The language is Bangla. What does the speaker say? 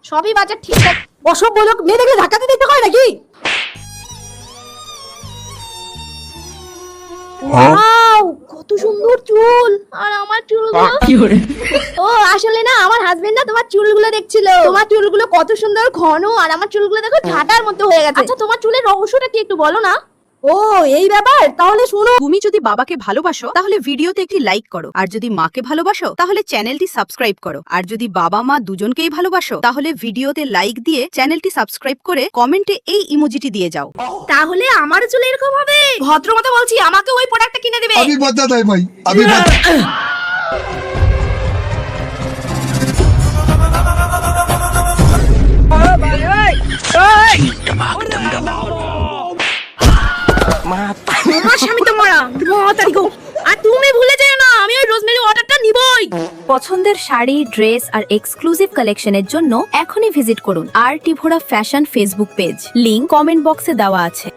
সবই বাজার ঠিকঠাক। অসভ্য লোক, মেয়ে দেখলে ধাক্কা দিতে হয় নাকি? ওয়াও, কত সুন্দর চুল। আর আমার চুলগুলো ও আসলে না, আমার হাজবেন্ড না তোমার চুলগুলো দেখছিল। তোমার চুলগুলো কত সুন্দর ঘন, আর আমার চুলগুলো দেখো ঝাঁটার মতো হয়ে গেছে। আচ্ছা, তোমার চুলের রহস্যটা কি একটু বলো না? ও এই ব্যাপার, তাহলে শোনো। তুমি যদি বাবাকে ভালোবাসো তাহলে ভিডিওতে একটি লাইক করো, আর যদি মাকে ভালোবাসো তাহলে চ্যানেলটি সাবস্ক্রাইব করো, আর যদি বাবা মা দুজনকেই ভালোবাসো তাহলে ভিডিওতে লাইক দিয়ে চ্যানেলটি সাবস্ক্রাইব করে কমেন্টে এই ইমোজিটি দিয়ে যাও। তাহলে আমার চুল এরকম হবে? ভদ্রমতো বলছি, আমাকে ওই প্রোডাক্টটা কিনে দেবে। अभी बता दे भाई अभी আমার স্বামী তো মরা তারিখ। আর তুমি ভুলে যেও না, আমি ওই রোজমেরি অর্ডারটা নিবই। পছন্দের শাড়ি, ড্রেস আর এক্সক্লুসিভ কালেকশনের জন্য এখনই ভিজিট করুন আর টিভোরা fashion Facebook page. Link comment বক্সে দেওয়া আছে।